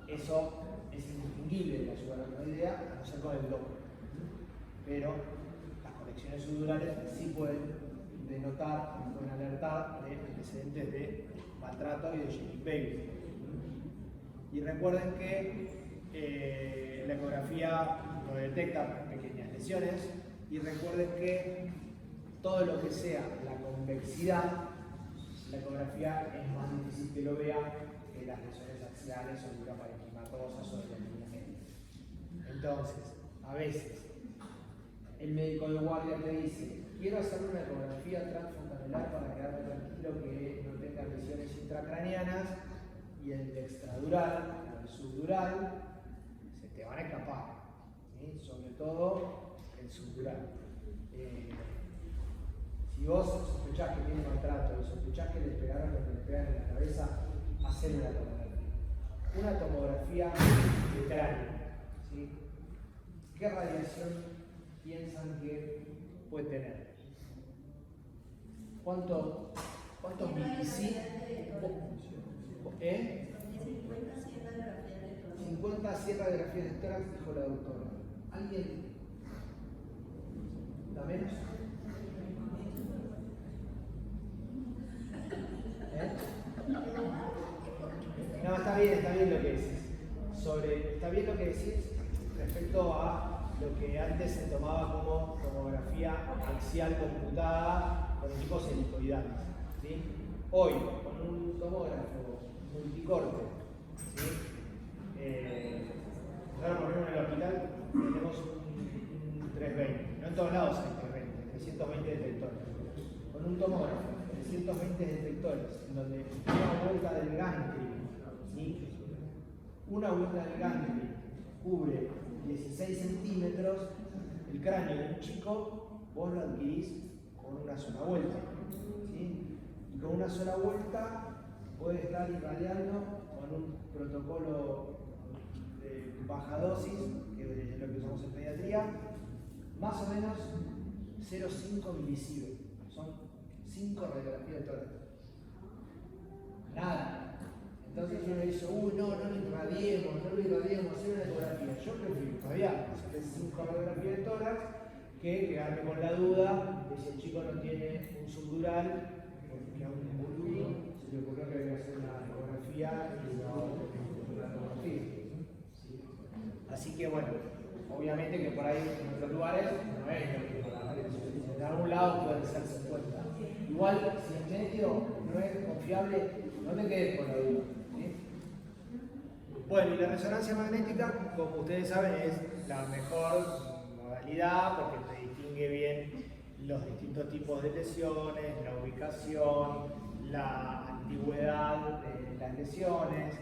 eso es indistinguible de la subaracnoidea, a no ser con el Doppler. Pero las conexiones subdurales sí pueden denotar, pueden alertar de antecedentes de maltrato y de shaking baby. Y recuerden que la ecografía no detecta pequeñas lesiones, y recuerden que todo lo que sea la convexidad, la ecografía es más difícil que lo vea que las lesiones axiales o intraparenquimatosas o de la línea media. Entonces, a veces el médico de guardia te dice, quiero hacer una ecografía transfontanelar para quedarme tranquilo que no tenga lesiones intracraneanas, y el extradural o el subdural se te van a escapar, ¿sí? Sobre todo el subdural. Si vos sospechás que tiene maltrato y sospechás que le pegaron lo que le pegan en la cabeza, hacen una tomografía. Una tomografía de cráneo, ¿sí? ¿Qué radiación piensan que puede tener? ¿Cuántos milisievert? 50 100 radiografías de tórax, dijo la doctora. ¿Alguien da menos? antes se tomaba como tomografía axial computada con equipos helicoidales, ¿sí? Hoy, con un tomógrafo multicorte, ¿sí? Nosotros, por ejemplo, en el hospital tenemos un 320, no en todos lados hay 320, 320 detectores. Con un tomógrafo, 320 detectores, en donde una vuelta del gantry, ¿sí? Una vuelta del gantry cubre 16 centímetros, el cráneo de un chico vos lo adquirís con una sola vuelta, ¿sí? Y con una sola vuelta puede estar irradiando con un protocolo de baja dosis, que es lo que usamos en pediatría, más o menos 0,5 milisievert. Son 5 radiografías de tórax. Nada. Entonces uno dice, no lo irradiemos, hacer una ecografía. Yo prefiero irradiar, hacer 5 radiografías de tórax, que quedarme con la duda de si el chico no tiene un subdural, porque a un boludo se le ocurrió que había que hacer una ecografía y una tomografía. ¿Sí? Así que bueno, obviamente que por ahí en otros lugares no es lo que en algún lado pueden ser 50. Igual, si el medio no es confiable, no te quedes con la duda. ¿Sí? Bueno, y la resonancia magnética, como ustedes saben, es la mejor modalidad porque te distingue bien los distintos tipos de lesiones, la ubicación, la antigüedad de las lesiones,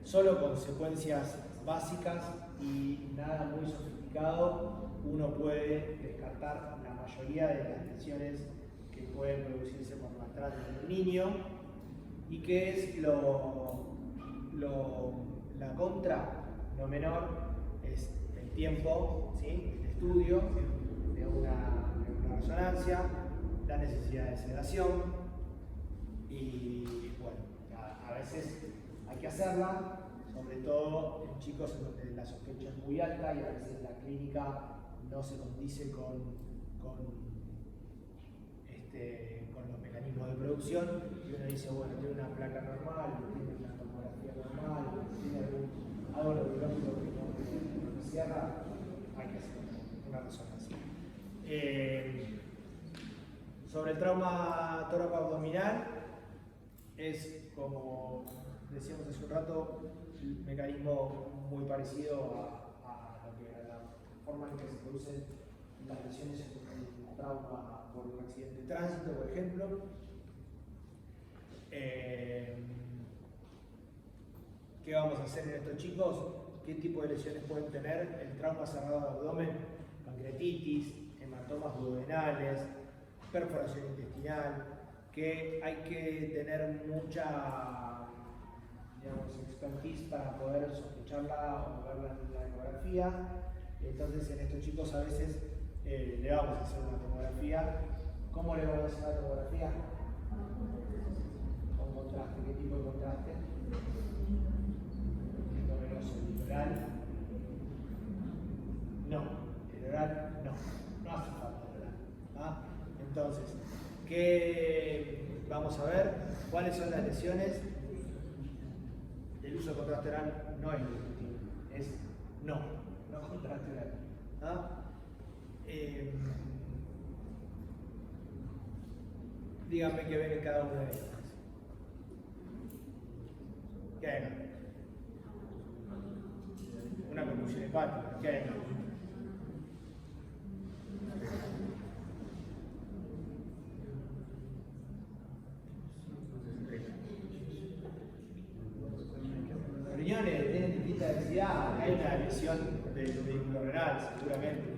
solo con secuencias básicas y nada muy sofisticado, uno puede descartar la mayoría de las lesiones que pueden producirse por maltrato en un niño. ¿Y qué es la contra, no menor? Es el tiempo, ¿sí? El estudio de una resonancia, la necesidad de sedación y bueno, a veces hay que hacerla, sobre todo en chicos en donde la sospecha es muy alta y a veces la clínica no se condice con los mecanismos de producción y uno dice, bueno, tiene una placa normal, tiene una tomografía normal, tiene algo radiológico que no cierra, hay que hacer una resonancia. Sobre el trauma tóraco-abdominal, es como decíamos hace un rato, un mecanismo muy parecido a la forma en que se producen las lesiones en trauma por un accidente de tránsito, por ejemplo. ¿Qué vamos a hacer en estos chicos? ¿Qué tipo de lesiones pueden tener? El trauma cerrado del abdomen, pancreatitis, hematomas duodenales, perforación intestinal, que hay que tener mucha, digamos, expertise para poder sospecharla o verla en la ecografía. Entonces en estos chicos a veces le vamos a hacer una tomografía. ¿Cómo le vamos a hacer la tomografía? Con contraste. ¿Qué tipo de contraste? El oral. No, el oral no hace falta el oral. ¿Ah? Entonces, ¿qué vamos a ver? ¿Cuáles son las lesiones? El uso de contraste oral no es discutible, es no contraste oral. ¿Ah? Díganme que ven en cada una de estas. ¿Qué hay? Una contusión hepática. ¿Qué hay? Los riñones tienen distinta densidad, hay una lesión del vehículo renal, seguramente.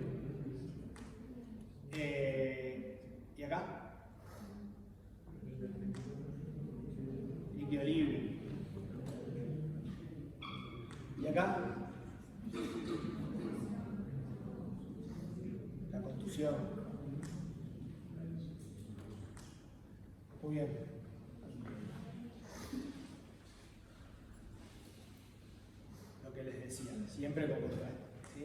¿Y acá? Líquido libre. ¿Y acá? La contusión. Muy bien. Lo que les decía, siempre con contraste. ¿Sí?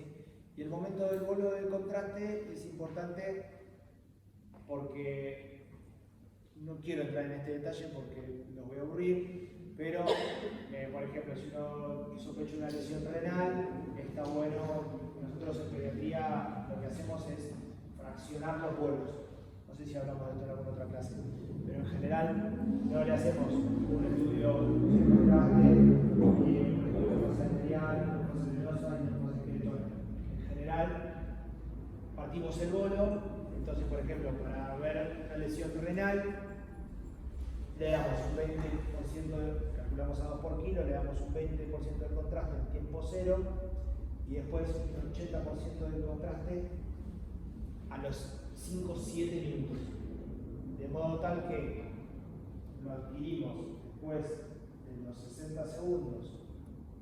Y el momento del bolo del contraste es importante porque no quiero entrar en este detalle porque los voy a aburrir, pero, por ejemplo, si uno sospecha una lesión renal, está bueno, nosotros en pediatría lo que hacemos es fraccionar los vuelos. No sé si hablamos de esto en alguna otra clase, pero en general no le hacemos un estudio de contraste, un estudio de fuerza arterial, fuerza venosa y una fuerza esquelética. En general, partimos el bolo, entonces, por ejemplo, para ver una lesión renal, le damos un 20%, calculamos a 2 por kilo, le damos un 20% del contraste en tiempo cero y después un 80% del contraste a los 5 o 7 minutos. De modo tal que lo adquirimos después de los 60 segundos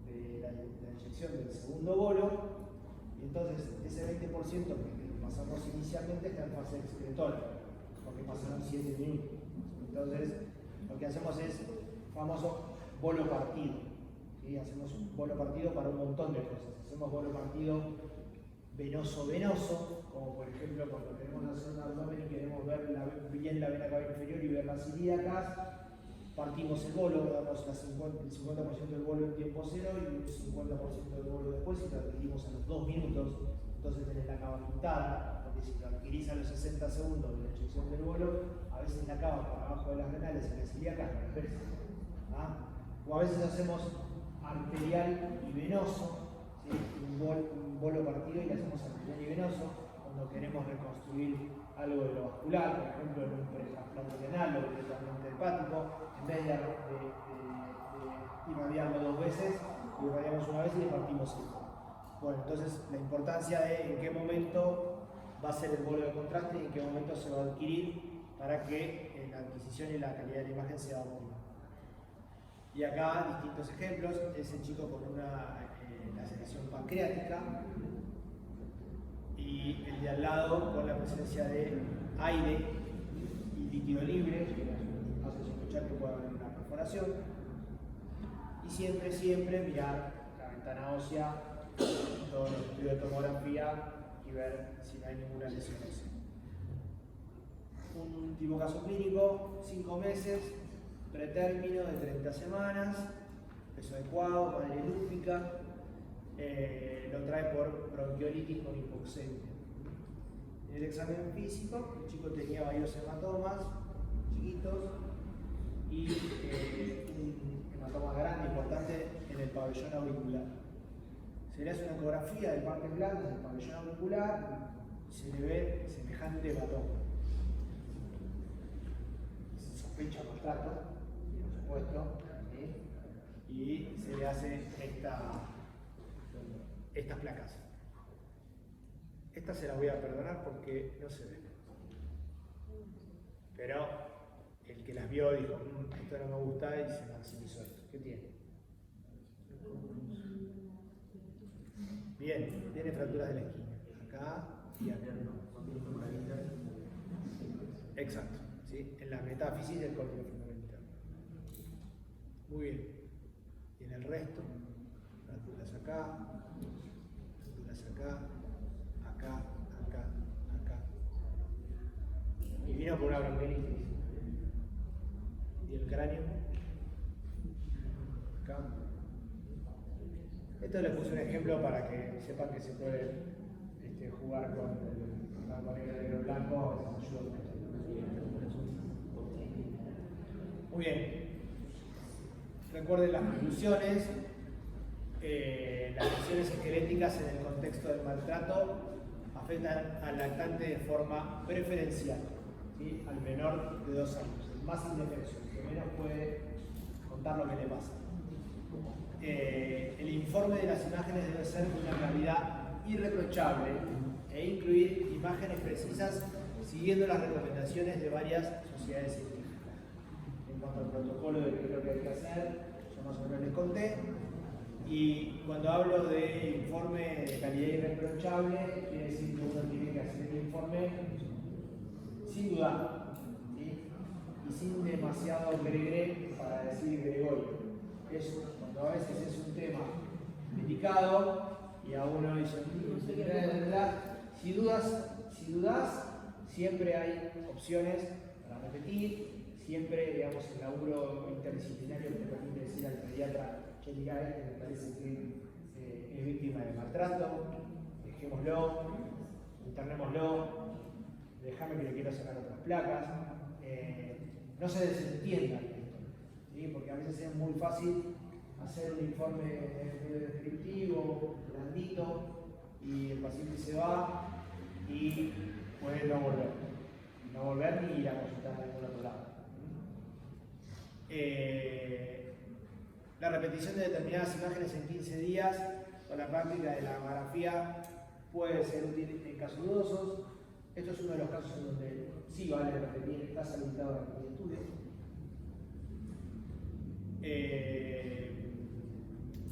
de la inyección del segundo bolo, y entonces ese 20% que pasamos inicialmente está en fase excretora, porque pasaron 7 minutos. Entonces, lo que hacemos es famoso bolo partido. ¿Sí? Hacemos un bolo partido para un montón de cosas. Hacemos bolo partido venoso-venoso, como por ejemplo cuando queremos hacer un abdomen y queremos ver bien la vena cava inferior y ver las ilíacas, partimos el bolo, damos el 50% del bolo en tiempo cero y un 50% del bolo después y lo adquirimos a los 2 minutos. Entonces tenés la cava pintada, porque si lo adquirís a los 60 segundos de la inyección del bolo, a veces la cava por abajo de las renales y las ilíacas no las ves. ¿Ah? O a veces hacemos arterial y venoso, ¿sí? un bolo partido y le hacemos arterial y venoso cuando queremos reconstruir algo de lo vascular, por ejemplo en un pretrasplante renal o directamente hepático, en vez de irradiarlo 2 veces, lo irradiamos una vez y le partimos el bolo. Bueno, entonces la importancia de en qué momento va a ser el bolo de contraste y en qué momento se va a adquirir para que la adquisición y la calidad de la imagen sea óptima. Y acá distintos ejemplos, ese chico con una laceración pancreática y el de al lado con la presencia de aire y líquido libre, que hace sospechar que puede haber una perforación. Y siempre mirar la ventana ósea, todos los estudios de tomografía y ver si no hay ninguna lesión ósea. Un último caso clínico, 5 meses, pretérmino de 30 semanas, peso adecuado, madre lúpica, lo trae por bronquiolitis con hipoxemia. En el examen físico, el chico tenía varios hematomas chiquitos y un hematoma grande, importante, en el pabellón auricular. Se le hace una ecografía del partes blandas del pabellón auricular y se le ve semejante hematoma. Se sospecha maltrato, por supuesto, ¿sí? Y se le hace estas placas. Esta se la voy a perdonar porque no se ve. Pero el que las vio dijo, esto no me gusta y se maximizó esto. ¿Qué tiene? Bien, tiene fracturas de la esquina. Acá y acá. Exacto, ¿sí? En la metáfisis del córtex fundamental. Muy bien. Y en el resto, fracturas acá, acá. Y vino por una bronquiolitis. Y el cráneo, acá. Esto les puse un ejemplo para que sepan que se puede jugar con el blanco negro blanco. Muy bien. Recuerden las conclusiones. Las lesiones esqueléticas en el contexto del maltrato afectan al lactante de forma preferencial, ¿sí? Al menor de 2 años, el más indefenso, el que menos puede contar lo que le pasa. El informe de las imágenes debe ser de una calidad irreprochable e incluir imágenes precisas siguiendo las recomendaciones de varias sociedades científicas. En cuanto al protocolo de qué es lo que hay que hacer, yo más o menos les conté. Y cuando hablo de informe de calidad irreprochable, quiere decir que uno tiene que hacer el informe sin dudar, ¿sí? Y sin demasiado gregre para decir Gregorio. Eso, cuando a veces es un tema delicado y a uno dice, si dudas, siempre hay opciones para repetir, siempre, digamos, el laburo interdisciplinario que te permite decir al pediatra, che, mira, me parece que es víctima de maltrato, dejémoslo, internémoslo, déjame que le quiero sacar otras placas, no se desentiendan de esto, ¿sí? Porque a veces es muy fácil hacer un informe medio descriptivo, blandito, y el paciente se va y puede no volver ni ir a consultar a ningún otro lado. La repetición de determinadas imágenes en 15 días con la práctica de la mamografía puede ser útil en casos dudosos. Esto es uno de los casos en donde sí vale repetir, estás habilitado a repetir estudios.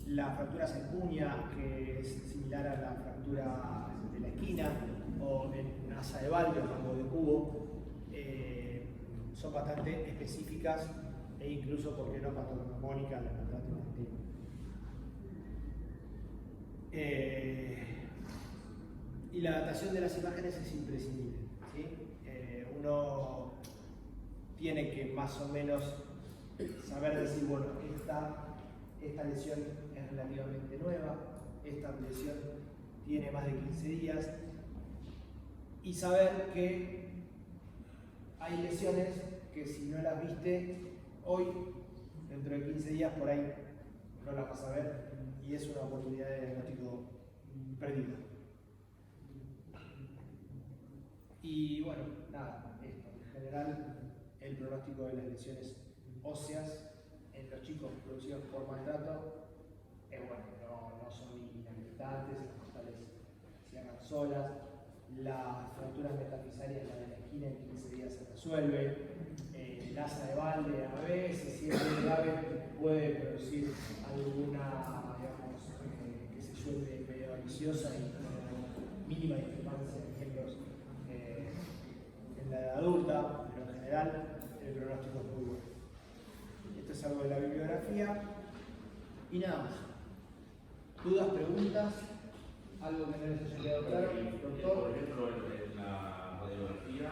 La fractura sanguínea, que es similar a la fractura de la esquina, o en asa de balde o de cubo, son bastante específicas e incluso, ¿por qué no, patognomónicas del maltrato infantil? Y la datación de las imágenes es imprescindible, ¿sí? Uno tiene que más o menos saber decir, bueno, esta lesión es relativamente nueva, esta lesión tiene más de 15 días, y saber que hay lesiones que si no las viste hoy, dentro de 15 días por ahí no las vas a ver, y es una oportunidad de diagnóstico perdida. Y bueno, nada, esto, en general el pronóstico de las lesiones óseas en los chicos producidos por maltrato es bueno, no son inhabilitantes, las costales cierran solas, las fracturas metafisarias, la de la esquina, en 15 días se resuelve, el asa de balde a veces, si es muy grave, puede producir alguna, digamos, que se suelte medio viciosa y con mínima discrepancia de ejemplos en la edad adulta, pero en general el pronóstico es muy bueno. Esto es algo de la bibliografía y nada más. ¿Dudas, preguntas? ¿Algo que no les haya quedado claro? Por Doctor. ejemplo, en la radiografía